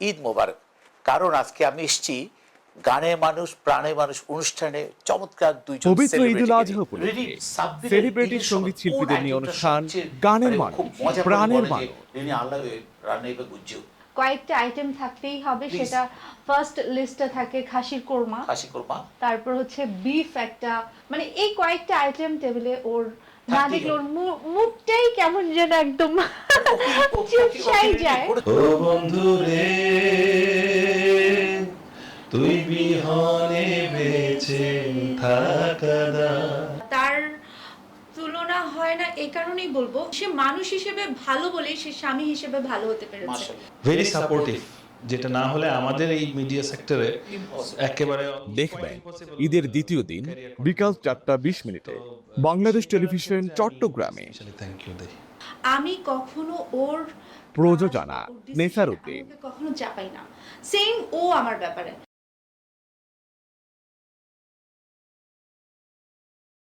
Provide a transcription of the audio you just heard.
ঈদ মোবারক। কারণ আজকে আমি এসেছি গানের মানুষ প্রাণের মানুষ অনুষ্ঠানে চমৎকার দুইজন পবিত্র ঈদুল celebrity কে আজহা নিয়ে। উপলক্ষে রিনি, সাব্বিরের সেলিব্রিটি ঈদের সঙ্গীত সময় শিল্পীদের কোন নিয়ে itemটা অনুষ্ঠান সবচেয়ে গানের মানে মানুষ খুব মজা করে প্রাণের বলে যে, মানুষ। রিনি আল্লাহ রান্নাইবে বুঝছো কয়েকটা আইটেম থাকতেই হবে। Please. সেটা ফার্স্ট লিস্টে থাকে খাসির কোরমা, খাসি কোরমা তারপর হচ্ছে বিফ একটা, মানে এই কয়েকটা আইটেম টেবিলে ওর না থাকতেই দেখলে হবে। ওর মুখটাই কেমন যেন একদম চুপসাই যায়। ও বন্ধু রে তুই বিহনে বেঁচে থাকা দায়। তার তুলনা হয় না, এই কারণেই বলবো সে মানুষ হিসেবে ভালো বলেই সে স্বামী হিসেবে ভালো হতে পেরেছে। মাশাআল্লাহ। ভেরি সাপোর্টিভ, যেটা না হলে আমাদের এই মিডিয়া সেক্টরে একেবারে দেখবেন ঈদের দ্বিতীয় দিন বিকাল 4:20 বাংলাদেশ টেলিভিশন চট্টগ্রামে। থ্যাংক ইউ দেই। আমি কখনো ওর প্রযোজনা ওর decision, নেসার উদ্দিন। আমি ওকে কখনো চাপাই না। সেম ও আমার ব্যাপারে।